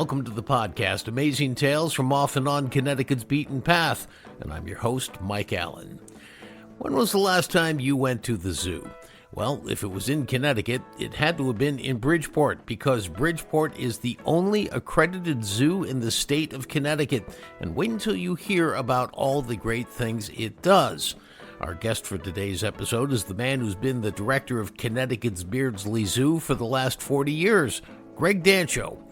welcome to the podcast, Amazing Tales from Off and On Connecticut's Beaten Path, and I'm your host, Mike Allen. When was the last time you went to the zoo? Well, if it was in Connecticut, it had to have been in Bridgeport, because Bridgeport is the only accredited zoo in the state of Connecticut, and wait until you hear about all the great things it does. Our guest for today's episode is the man who's been the director of Connecticut's Beardsley Zoo for the last 40 years, Gregg Dancho.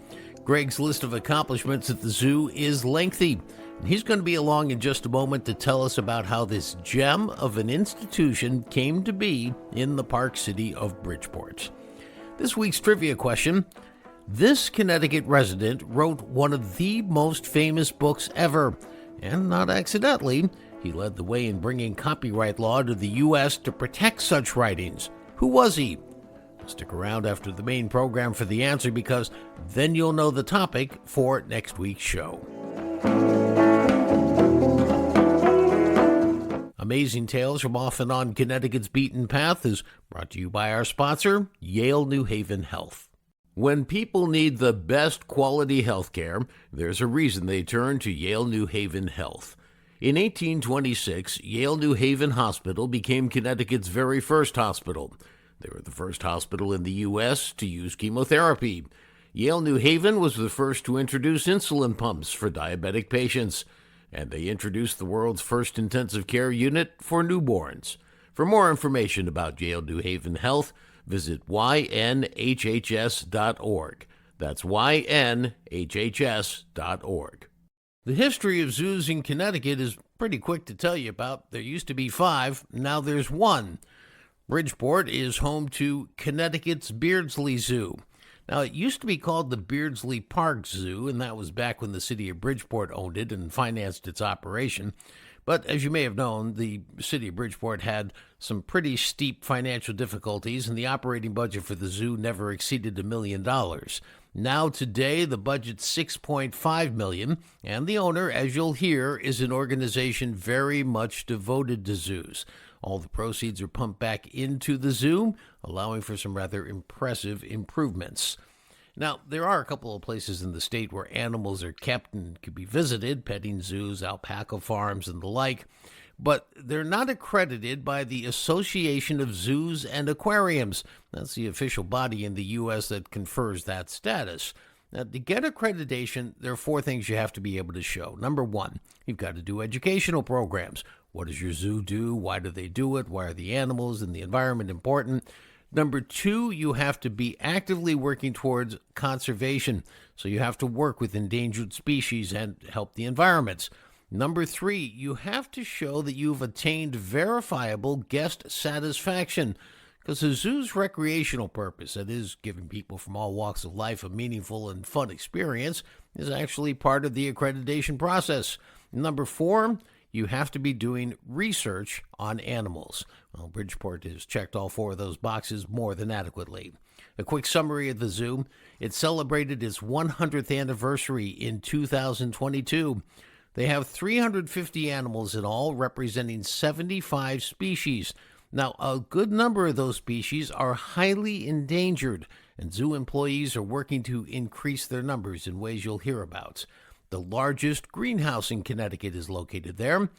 Gregg's list of accomplishments at the zoo is lengthy, and he's going to be along in just a moment to tell us about how this gem of an institution came to be in the park city of Bridgeport. This week's trivia question: this Connecticut resident wrote one of the most famous books ever, and not accidentally, he led the way in bringing copyright law to the U.S. to protect such writings. Who was he? Stick around after the main program for the answer, because then you'll know the topic for next week's show. Amazing Tales from Off and On Connecticut's Beaten Path is brought to you by our sponsor, Yale New Haven Health. When people need the best quality health care, there's a reason they turn to Yale New Haven Health. In 1826, Yale New Haven Hospital became Connecticut's very first hospital. They were the first hospital in the U.S. to use chemotherapy. Yale New Haven was the first to introduce insulin pumps for diabetic patients, and they introduced the world's first intensive care unit for newborns. For more information about Yale New Haven Health, visit ynhhs.org. That's ynhhs.org. The history of zoos in Connecticut is pretty quick to tell you about. There used to be 5, now there's 1. Bridgeport is home to Connecticut's Beardsley Zoo. Now, it used to be called the Beardsley Park Zoo, and that was back when the city of Bridgeport owned it and financed its operation. But as you may have known, the city of Bridgeport had some pretty steep financial difficulties, and the operating budget for the zoo never exceeded $1 million. Now, today, the budget's $6.5 million, and the owner, as you'll hear, is an organization very much devoted to zoos. All the proceeds are pumped back into the zoo, allowing for some rather impressive improvements. Now, there are a couple of places in the state where animals are kept and can be visited, petting zoos, alpaca farms, and the like, but they're not accredited by the Association of Zoos and Aquariums. That's the official body in the U.S. that confers that status. Now, to get accreditation, there are 4 things you have to be able to show. Number 1, you've got to do educational programs. What does your zoo do? Why do they do it? Why are the animals and the environment important? Number 2, you have to be actively working towards conservation. So you have to work with endangered species and help the environments. Number 3, you have to show that you've attained verifiable guest satisfaction, because the zoo's recreational purpose, that is, giving people from all walks of life a meaningful and fun experience, is actually part of the accreditation process. Number 4, you have to be doing research on animals. Well, Bridgeport has checked all 4 of those boxes more than adequately. A quick summary of the zoo: it celebrated its 100th anniversary in 2022. They have 350 animals in all, representing 75 species. Now, a good number of those species are highly endangered, and zoo employees are working to increase their numbers in ways you'll hear about. The largest greenhouse in Connecticut is located there,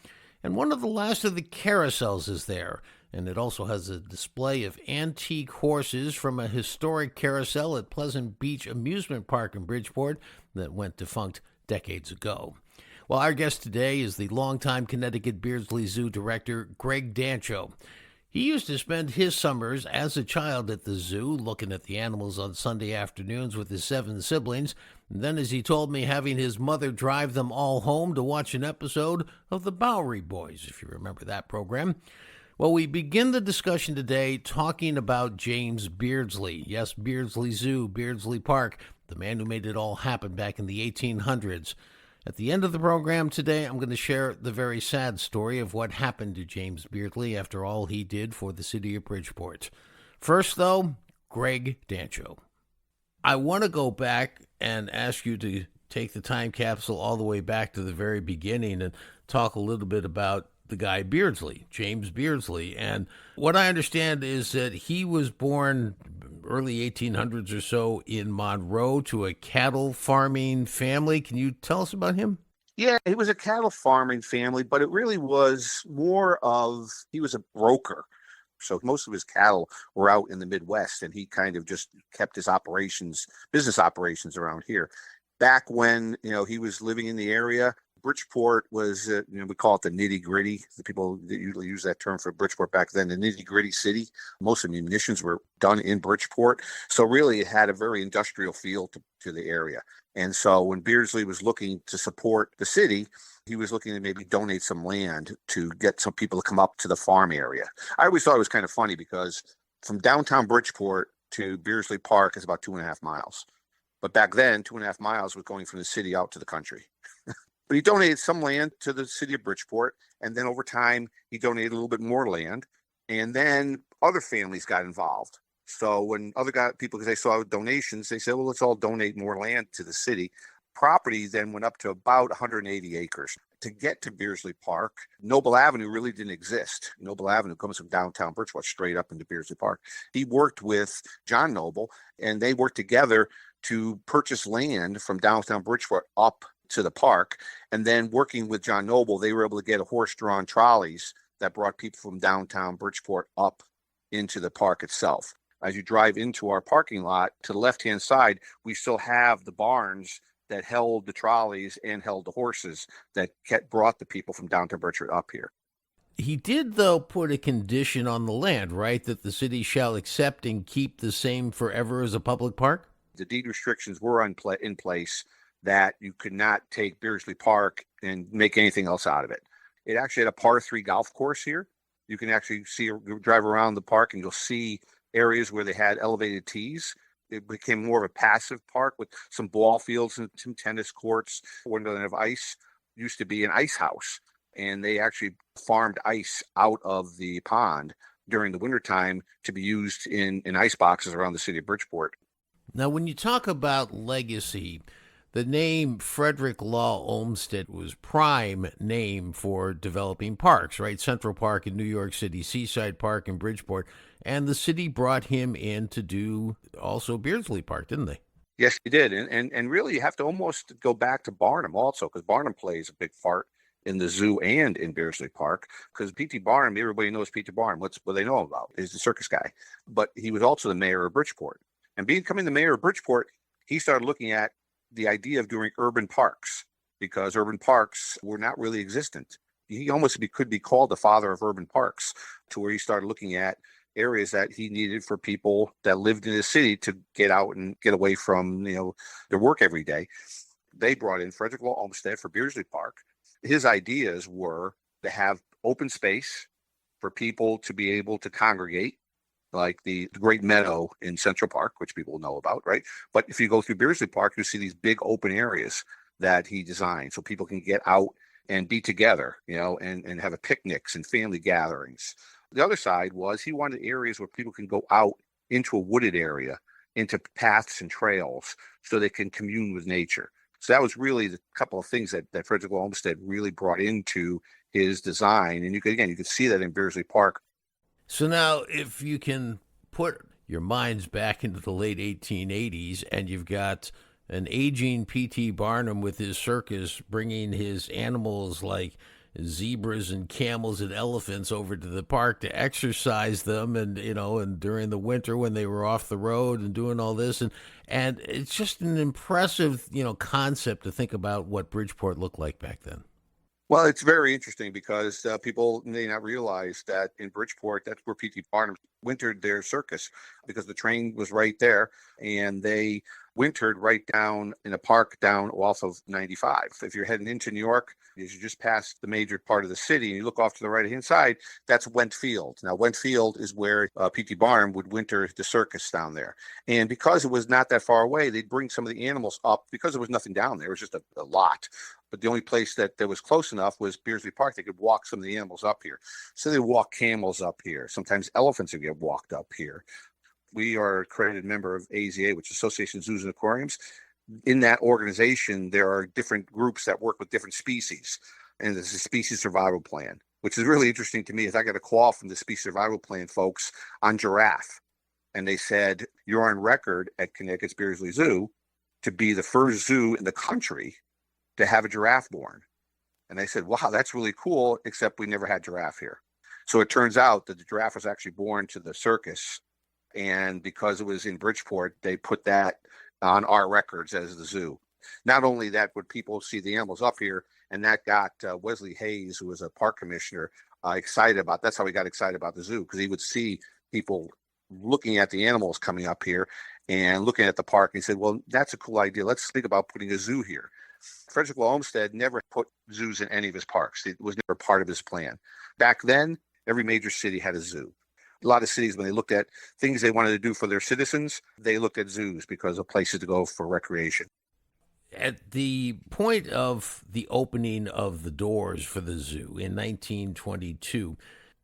and one of the last of the carousels is there, and it also has a display of antique horses from a historic carousel at Pleasant Beach Amusement Park in Bridgeport that went defunct decades ago. Well, our guest today is the longtime Connecticut Beardsley Zoo director, Gregg Dancho. He used to spend his summers as a child at the zoo, looking at the animals on Sunday afternoons with his 7 siblings, and then, as he told me, having his mother drive them all home to watch an episode of the Bowery Boys, if you remember that program. Well, we begin the discussion today talking about James Beardsley. Yes, Beardsley Zoo, Beardsley Park, the man who made it all happen back in the 1800s. At the end of the program today, I'm going to share the very sad story of what happened to James Beardsley after all he did for the city of Bridgeport. First, though, Gregg Dancho. I want to go back and ask you to take the time capsule all the way back to the very beginning and talk a little bit about the guy Beardsley, James Beardsley. And what I understand is that he was born early 1800s or so in Monroe to a cattle farming family. Can you tell us about him? Yeah, it was a cattle farming family, but it really was more of he was a broker. So most of his cattle were out in the Midwest, and he kind of just kept his operations, business operations around here. Back when, he was living in the area, Bridgeport was, we call it the nitty gritty. The people that usually use that term for Bridgeport back then, the nitty gritty city. Most of the munitions were done in Bridgeport. So really, it had a very industrial feel to the area. And so when Beardsley was looking to support the city, he was looking to maybe donate some land to get some people to come up to the farm area. I always thought it was kind of funny because from downtown Bridgeport to Beardsley Park is about 2.5 miles. But back then, 2.5 miles was going from the city out to the country. But he donated some land to the city of Bridgeport. And then over time, he donated a little bit more land. And then other families got involved. So when people, because they saw donations, they said, well, let's all donate more land to the city. Property then went up to about 180 acres. To get to Beardsley Park, Noble Avenue really didn't exist. Noble Avenue comes from downtown Bridgeport straight up into Beardsley Park. He worked with John Noble, and they worked together to purchase land from downtown Bridgeport up to the park. And then working with John Noble, they were able to get horse-drawn trolleys that brought people from downtown Bridgeport up into the park itself. As you drive into our parking lot, to the left-hand side, we still have the barns that held the trolleys and held the horses that brought the people from downtown Bridgeport up here. He did, though, put a condition on the land, right? That the city shall accept and keep the same forever as a public park? The deed restrictions were in place that you could not take Beardsley Park and make anything else out of it. It actually had a par 3 golf course here. You can actually drive around the park and you'll see areas where they had elevated tees. It became more of a passive park with some ball fields and some tennis courts. One of ice used to be an ice house, and they actually farmed ice out of the pond during the wintertime to be used in ice boxes around the city of Bridgeport. Now, when you talk about legacy, the name Frederick Law Olmsted was prime name for developing parks, right? Central Park in New York City, Seaside Park in Bridgeport. And the city brought him in to do also Beardsley Park, didn't they? Yes, he did. And really, you have to almost go back to Barnum also, because Barnum plays a big part in the zoo and in Beardsley Park. Because P.T. Barnum, everybody knows P.T. Barnum. What they know about is the circus guy. But he was also the mayor of Bridgeport. And becoming the mayor of Bridgeport, he started looking at the idea of doing urban parks, because urban parks were not really existent. He almost could be called the father of urban parks, to where he started looking at areas that he needed for people that lived in the city to get out and get away from their work every day. They brought in Frederick Law Olmsted for Beardsley Park. His ideas were to have open space for people to be able to congregate, like the Great Meadow in Central Park, which people know about, right? But if you go through Beardsley Park, you see these big open areas that he designed so people can get out and be together, and have picnics and family gatherings. The other side was he wanted areas where people can go out into a wooded area, into paths and trails, so they can commune with nature. So that was really the couple of things that Frederick Olmsted really brought into his design. And you could see that in Beardsley Park. So now, if you can put your minds back into the late 1880s, and you've got an aging P.T. Barnum with his circus bringing his animals like zebras and camels and elephants over to the park to exercise them, and during the winter when they were off the road and doing all this, and it's just an impressive concept to think about what Bridgeport looked like back then. Well, it's very interesting because people may not realize that in Bridgeport, that's where P.T. Barnum wintered their circus, because the train was right there, and they wintered right down in a park down off of 95. If you're heading into New York, as you just pass the major part of the city and you look off to the right-hand side, that's Went Field. Now, Went Field is where P.T. Barnum would winter the circus down there. And because it was not that far away, they'd bring some of the animals up, because there was nothing down there. It was just a lot. But the only place that was close enough was Beardsley Park. They could walk some of the animals up here. So they walk camels up here. Sometimes elephants would get walked up here. We are an accredited member of AZA, which is Association of Zoos and Aquariums. In that organization, there are different groups that work with different species. And there's a species survival plan, which is really interesting to me. Is I got a call from the species survival plan folks on giraffe. and they said, "You're on record at Connecticut's Beardsley Zoo to be the first zoo in the country to have a giraffe born." And they said, "Wow, that's really cool, except we never had giraffe here." So it turns out that the giraffe was actually born to the circus. And because it was in Bridgeport, they put that on our records as the zoo. Not only that, would people see the animals up here, and that got Wesley Hayes, who was a park commissioner, excited about. That's how he got excited about the zoo, because he would see people looking at the animals coming up here and looking at the park. And he said, "Well, that's a cool idea. Let's think about putting a zoo here." Frederick Law Olmsted never put zoos in any of his parks. It was never part of his plan. Back then, every major city had a zoo. A lot of cities, when they looked at things they wanted to do for their citizens, they looked at zoos because of places to go for recreation. At the point of the opening of the doors for the zoo in 1922,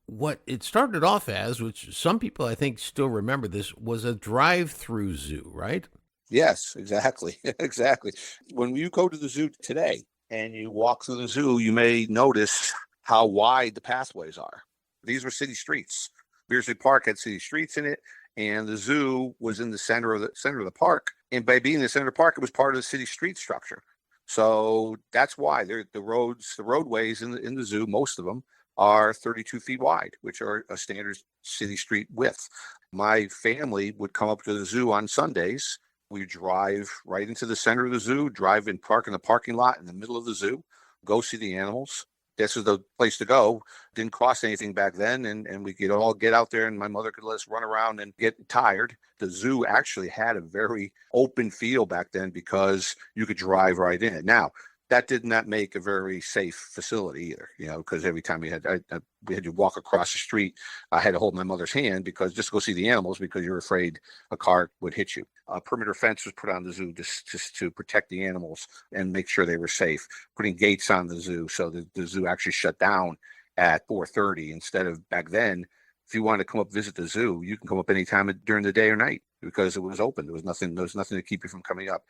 what it started off as, which some people I think still remember this, was a drive-through zoo, right? Yes, exactly. Exactly. When you go to the zoo today and you walk through the zoo, you may notice how wide the pathways are. These were city streets. Beardsley Park had city streets in it, and the zoo was in the center of the park. And by being in the center of the park, it was part of the city street structure. So that's why the roadways in the zoo, most of them are 32 feet wide, which are a standard city street width. My family would come up to the zoo on Sundays. We drive right into the center of the zoo, drive and park in the parking lot in the middle of the zoo, go see the animals. This is the place to go. Didn't cost anything back then, and we could all get out there, and my mother could let us run around and get tired. The zoo actually had a very open feel back then because you could drive right in it. Now, that did not make a very safe facility either, because every time we had to walk across the street, I had to hold my mother's hand because just to go see the animals, because you're afraid a car would hit you. A perimeter fence was put on the zoo just to protect the animals and make sure they were safe. Putting gates on the zoo so that the zoo actually shut down at 4:30 instead of back then. If you want to come up visit the zoo, you can come up anytime during the day or night because it was open. There was nothing to keep you from coming up.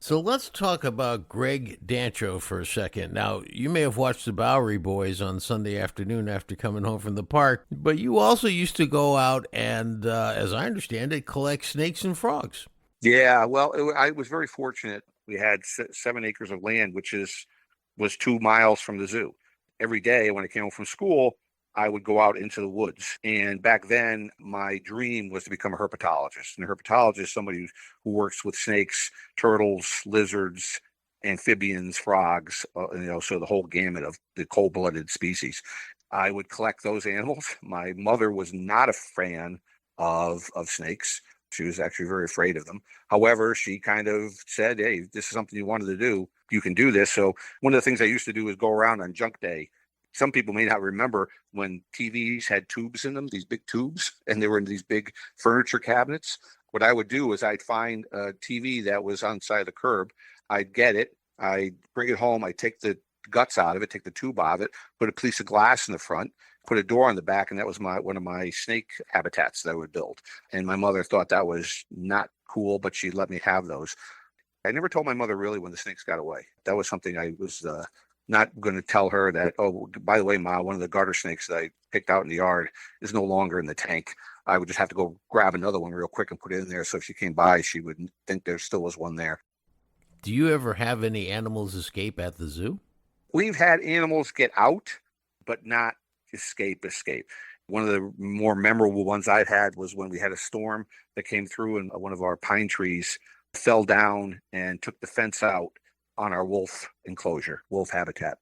So let's talk about Gregg Dancho for a second. Now, you may have watched the Bowery Boys on Sunday afternoon after coming home from the park, but you also used to go out and, as I understand it, collect snakes and frogs. Yeah, well, I was very fortunate. We had 7 acres of land, which was 2 miles from the zoo. Every day when I came home from school, I would go out into the woods. And back then, my dream was to become a herpetologist. And a herpetologist is somebody who works with snakes, turtles, lizards, amphibians, frogs, so the whole gamut of the cold-blooded species. I would collect those animals. My mother was not a fan of snakes. She was actually very afraid of them. However, she kind of said, "Hey, this is something you wanted to do. You can do this." So one of the things I used to do was go around on junk day. Some people may not remember when TVs had tubes in them, these big tubes, and they were in these big furniture cabinets. What I would do is I'd find a TV that was on the side of the curb. I'd get it. I'd bring it home. I'd take the guts out of it, take the tube out of it, put a piece of glass in the front, put a door on the back, and that was one of my snake habitats that I would build. And my mother thought that was not cool, but she let me have those. I never told my mother really when the snakes got away. That was something I was not going to tell her that, "Oh, by the way, Ma, one of the garter snakes that I picked out in the yard is no longer in the tank." I would just have to go grab another one real quick and put it in there. So if she came by, she would think there still was one there. Do you ever have any animals escape at the zoo? We've had animals get out, but not escape. One of the more memorable ones I've had was when we had a storm that came through and one of our pine trees fell down and took the fence out on our wolf enclosure, wolf habitat.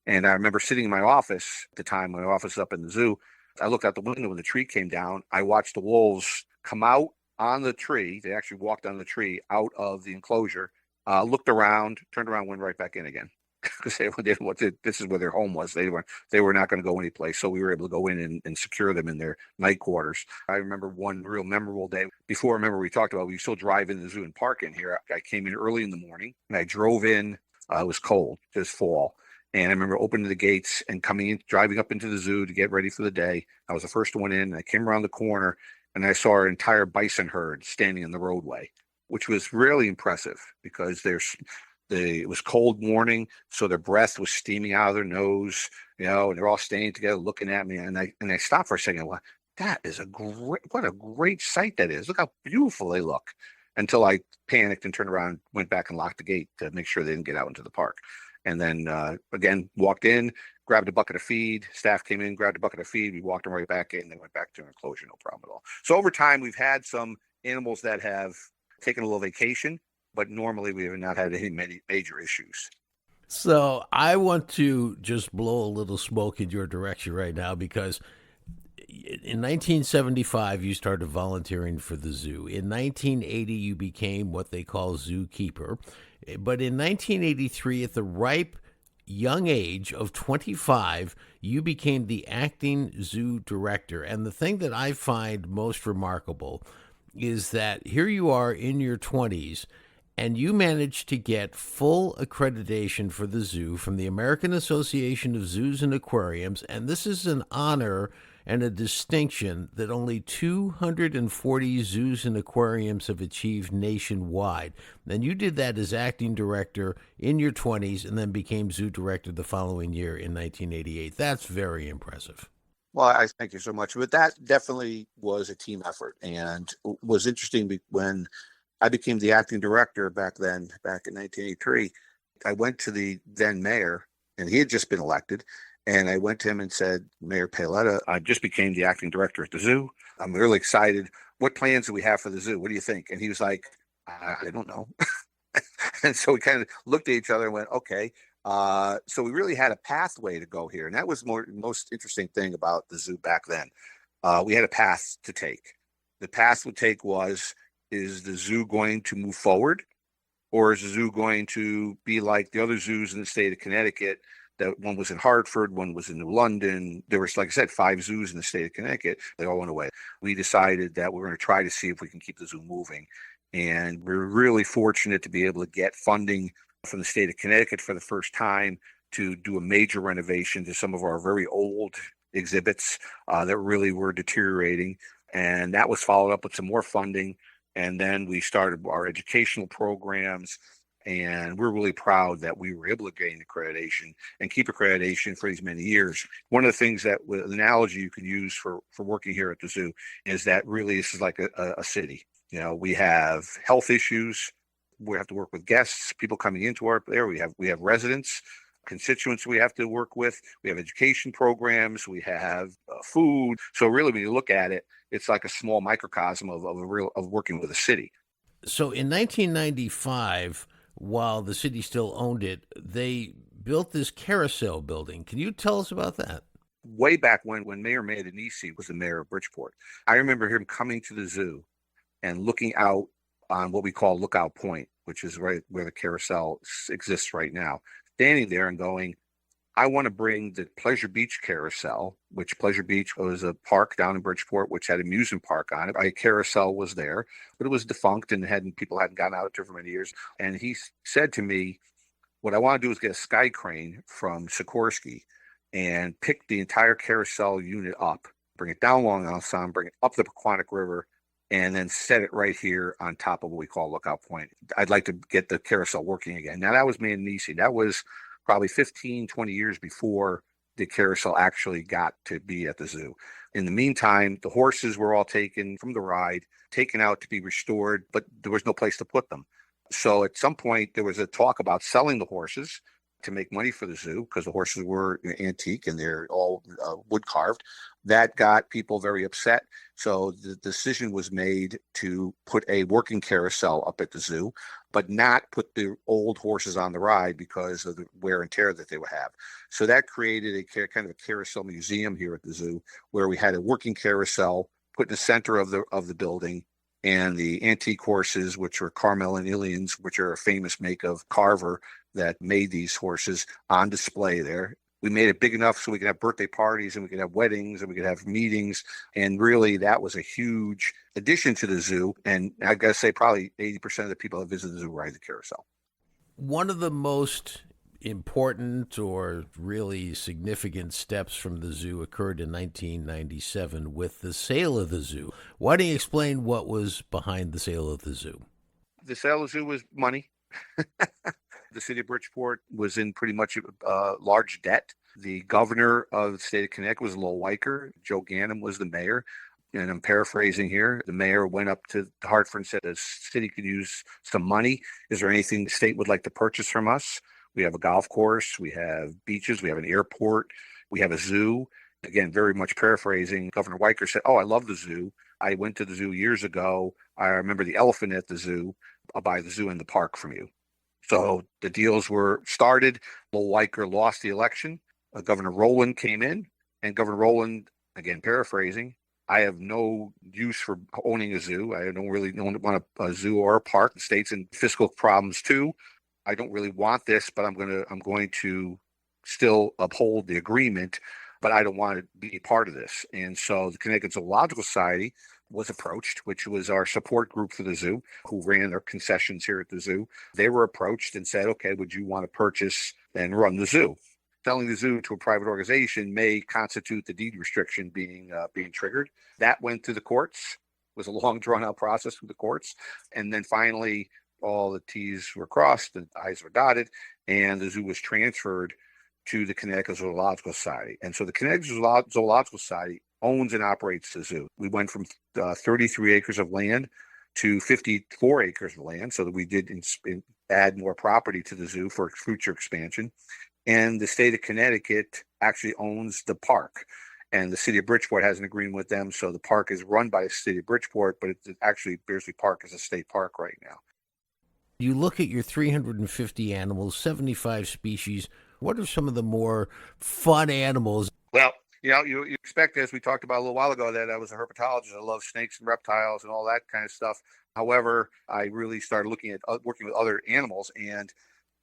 And I remember sitting in my office at the time, my office up in the zoo. I looked out the window when the tree came down. I watched the wolves come out on the tree. They actually walked on the tree out of the enclosure, looked around, turned around, went right back in again. Because they didn't want to, this is where their home was. They were not going to go anyplace. So we were able to go in and secure them in their night quarters. I remember one real memorable day. Before, remember we talked about we still drive in the zoo and park in here. I came in early in the morning and I drove in. It was cold, just fall. And I remember opening the gates and coming in, driving up into the zoo to get ready for the day. I was the first one in. And I came around the corner and I saw an entire bison herd standing in the roadway, which was really impressive because it was cold morning, so their breath was steaming out of their nose, and they're all standing together looking at me. And I stopped for a second. Well, that is what a great sight that is. Look how beautiful they look. Until I panicked and turned around, went back and locked the gate to make sure they didn't get out into the park. And then again, walked in, grabbed a bucket of feed. Staff came in, grabbed a bucket of feed. We walked them right back in. They went back to an enclosure, no problem at all. So over time, we've had some animals that have taken a little vacation, but normally we have not had any major issues. So I want to just blow a little smoke in your direction right now because in 1975 you started volunteering for the zoo. In 1980 you became what they call zookeeper. But in 1983, at the ripe young age of 25, you became the acting zoo director. And the thing that I find most remarkable is that here you are in your 20s and you managed to get full accreditation for the zoo from the American Association of Zoos and Aquariums. And this is an honor and a distinction that only 240 zoos and aquariums have achieved nationwide. And you did that as acting director in your 20s and then became zoo director the following year in 1988. That's very impressive. Well, I thank you so much. But that definitely was a team effort and was interesting when I became the acting director back in 1983. I went to the then mayor, and he had just been elected. And I went to him and said, Mayor Paletta, I just became the acting director at the zoo. I'm really excited. What plans do we have for the zoo? What do you think? And he was like, I don't know. And so we kind of looked at each other and went, okay. So we really had a pathway to go here. And that was most interesting thing about the zoo back then. We had a path to take. The path to take is the zoo going to move forward? Or is the zoo going to be like the other zoos in the state of Connecticut? That one was in Hartford, one was in New London. There was, like I said, 5 zoos in the state of Connecticut. They all went away. We decided that we're going to try to see if we can keep the zoo moving. And we're really fortunate to be able to get funding from the state of Connecticut for the first time to do a major renovation to some of our very old exhibits that really were deteriorating. And that was followed up with some more funding. And then we started our educational programs. And we're really proud that we were able to gain accreditation and keep accreditation for these many years. One of the things that, with an analogy you can use for working here at the zoo, is that really this is like a city. You know, we have health issues. We have to work with guests, people coming into our there. We have residents, constituents we have to work with. We have education programs. We have food. So really, when you look at it, it's like a small microcosm of working with a city. So in 1995, while the city still owned it, they built this carousel building. Can you tell us about that? Way back when Mayor Mandanisi was the mayor of Bridgeport, I remember him coming to the zoo and looking out on what we call Lookout Point, which is right where the carousel exists right now, standing there and going, I want to bring the Pleasure Beach carousel, which Pleasure Beach was a park down in Bridgeport, which had an amusement park on it. A carousel was there, but it was defunct and people hadn't gotten out there for many years. And he said to me, what I want to do is get a sky crane from Sikorsky and pick the entire carousel unit up, bring it down Long Island Sound, bring it up the Paquonic River, and then set it right here on top of what we call Lookout Point. I'd like to get the carousel working again. Now, that was Mandanisi. That was probably 15, 20 years before the carousel actually got to be at the zoo. In the meantime, the horses were all taken from the ride, taken out to be restored, but there was no place to put them. So at some point, there was a talk about selling the horses to make money for the zoo because the horses were antique and they're all wood carved. That got people very upset. So the decision was made to put a working carousel up at the zoo, but not put the old horses on the ride because of the wear and tear that they would have. So that created a kind of a carousel museum here at the zoo where we had a working carousel put in the center of the building, and the antique horses, which are Carmel and Ilians, which are a famous make of carver that made these horses, on display there. We made it big enough so we could have birthday parties and we could have weddings and we could have meetings. And really, that was a huge addition to the zoo. And I got to say, probably 80% of the people that visit the zoo ride the carousel. One of the most important or really significant steps from the zoo occurred in 1997 with the sale of the zoo. Why don't you explain what was behind the sale of the zoo? The sale of the zoo was money. The city of Bridgeport was in pretty much large debt. The governor of the state of Connecticut was Lowell Weicker. Joe Ganim was the mayor. and I'm paraphrasing here, the mayor went up to Hartford and said, the city could use some money. Is there anything the state would like to purchase from us? We have a golf course, we have beaches, we have an airport, we have a zoo. Again, very much paraphrasing, Governor Weicker said, oh, I love the zoo. I went to the zoo years ago. I remember the elephant at the zoo. I'll buy the zoo and the park from you. So the deals were started. Lowell Weicker lost the election. Governor Rowland came in, and Governor Rowland, again paraphrasing, I have no use for owning a zoo. I don't want a zoo or a park. The state's in fiscal problems too. I don't really want this, but I'm going to still uphold the agreement, but I don't want to be part of this. And so the Connecticut Zoological Society was approached, which was our support group for the zoo, who ran their concessions here at the zoo. They were approached and said, okay, would you want to purchase and run the zoo? Selling the zoo to a private organization may constitute the deed restriction being triggered. That went to the courts. It was a long, drawn-out process through the courts. And then finally, all the T's were crossed, the I's were dotted, and the zoo was transferred to the Connecticut Zoological Society. And so the Connecticut Zoological Society owns and operates the zoo. We went from 33 acres of land to 54 acres of land, so that we did add more property to the zoo for future expansion. And the state of Connecticut actually owns the park. And the city of Bridgeport has an agreement with them. So the park is run by the city of Bridgeport, but it's actually Beardsley Park is a state park right now. You look at your 350 animals, 75 species. What are some of the more fun animals? Well, you expect, as we talked about a little while ago, that I was a herpetologist. I love snakes and reptiles and all that kind of stuff. However, I really started looking at working with other animals. And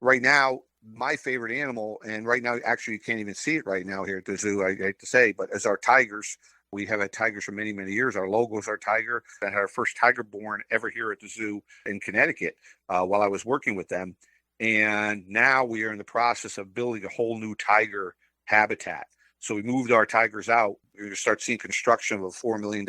right now, my favorite animal, and right now, actually, you can't even see it right now here at the zoo, I hate to say, but as our tigers. We have had tigers for many, many years. Our logo is our tiger. I had our first tiger born ever here at the zoo in Connecticut while I was working with them. And now we are in the process of building a whole new tiger habitat. So we moved our tigers out. We're going to start seeing construction of a $4 million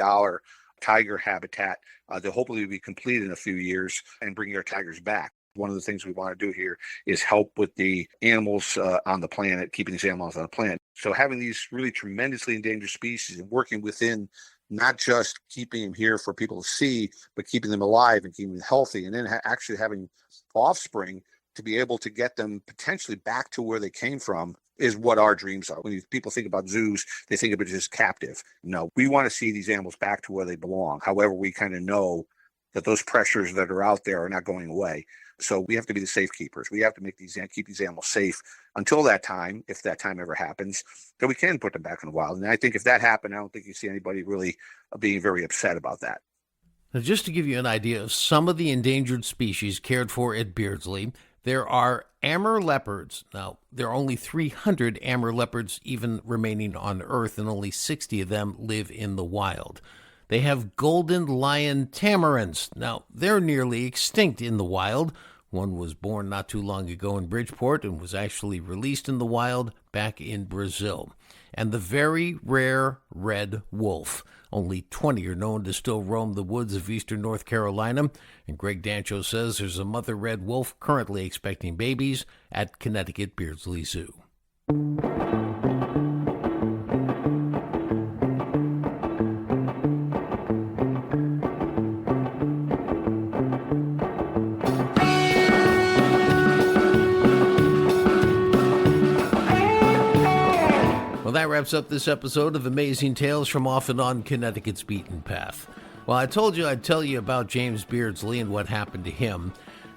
tiger habitat that hopefully will be complete in a few years and bringing our tigers back. One of the things we want to do here is help with the animals on the planet, keeping these animals on the planet. So having these really tremendously endangered species and working within not just keeping them here for people to see, but keeping them alive and keeping them healthy, and then actually having offspring to be able to get them potentially back to where they came from is what our dreams are. When people think about zoos, they think of it as captive. No, we want to see these animals back to where they belong. However, we kind of know that those pressures that are out there are not going away. So we have to be the safekeepers. We have to keep these animals safe until that time, if that time ever happens, that we can put them back in the wild. And I think if that happened, I don't think you see anybody really being very upset about that. Now, just to give you an idea of some of the endangered species cared for at Beardsley, there are Amur leopards. Now, there are only 300 Amur leopards even remaining on Earth, and only 60 of them live in the wild. They have golden lion tamarins. Now, they're nearly extinct in the wild. One was born not too long ago in Bridgeport and was actually released in the wild back in Brazil. And the very rare red wolf. Only 20 are known to still roam the woods of eastern North Carolina. And Gregg Dancho says there's a mother red wolf currently expecting babies at Connecticut Beardsley Zoo. That wraps up this episode of Amazing Tales from Off and On Connecticut's Beaten Path. Well, I told you I'd tell you about James Beardsley and what happened to him.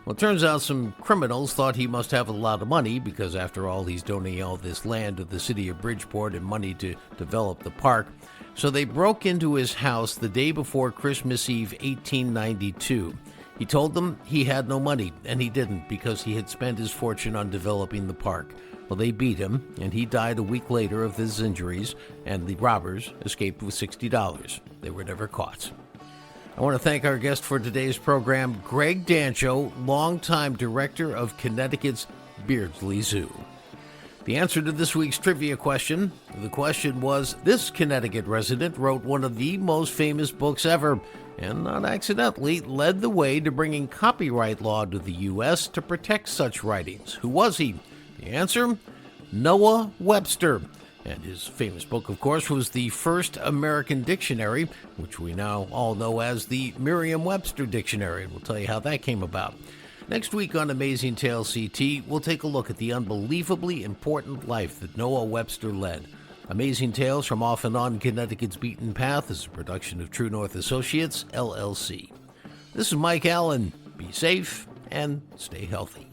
Well, it turns out some criminals thought he must have a lot of money because, after all, he's donating all this land to the city of Bridgeport and money to develop the park. So they broke into his house the day before Christmas Eve, 1892. He told them he had no money, and he didn't because he had spent his fortune on developing the park. Well, they beat him, and he died a week later of his injuries, and the robbers escaped with $60. They were never caught. I want to thank our guest for today's program, Gregg Dancho, longtime director of Connecticut's Beardsley Zoo. The answer to this week's trivia question, the question was, this Connecticut resident wrote one of the most famous books ever, and not accidentally led the way to bringing copyright law to the U.S. to protect such writings. Who was he? The answer? Noah Webster. And his famous book, of course, was the first American dictionary, which we now all know as the Merriam-Webster Dictionary. We'll tell you how that came about. Next week on Amazing Tales CT, we'll take a look at the unbelievably important life that Noah Webster led. Amazing Tales from Off and On Connecticut's Beaten Path is a production of True North Associates, LLC. This is Mike Allen. Be safe and stay healthy.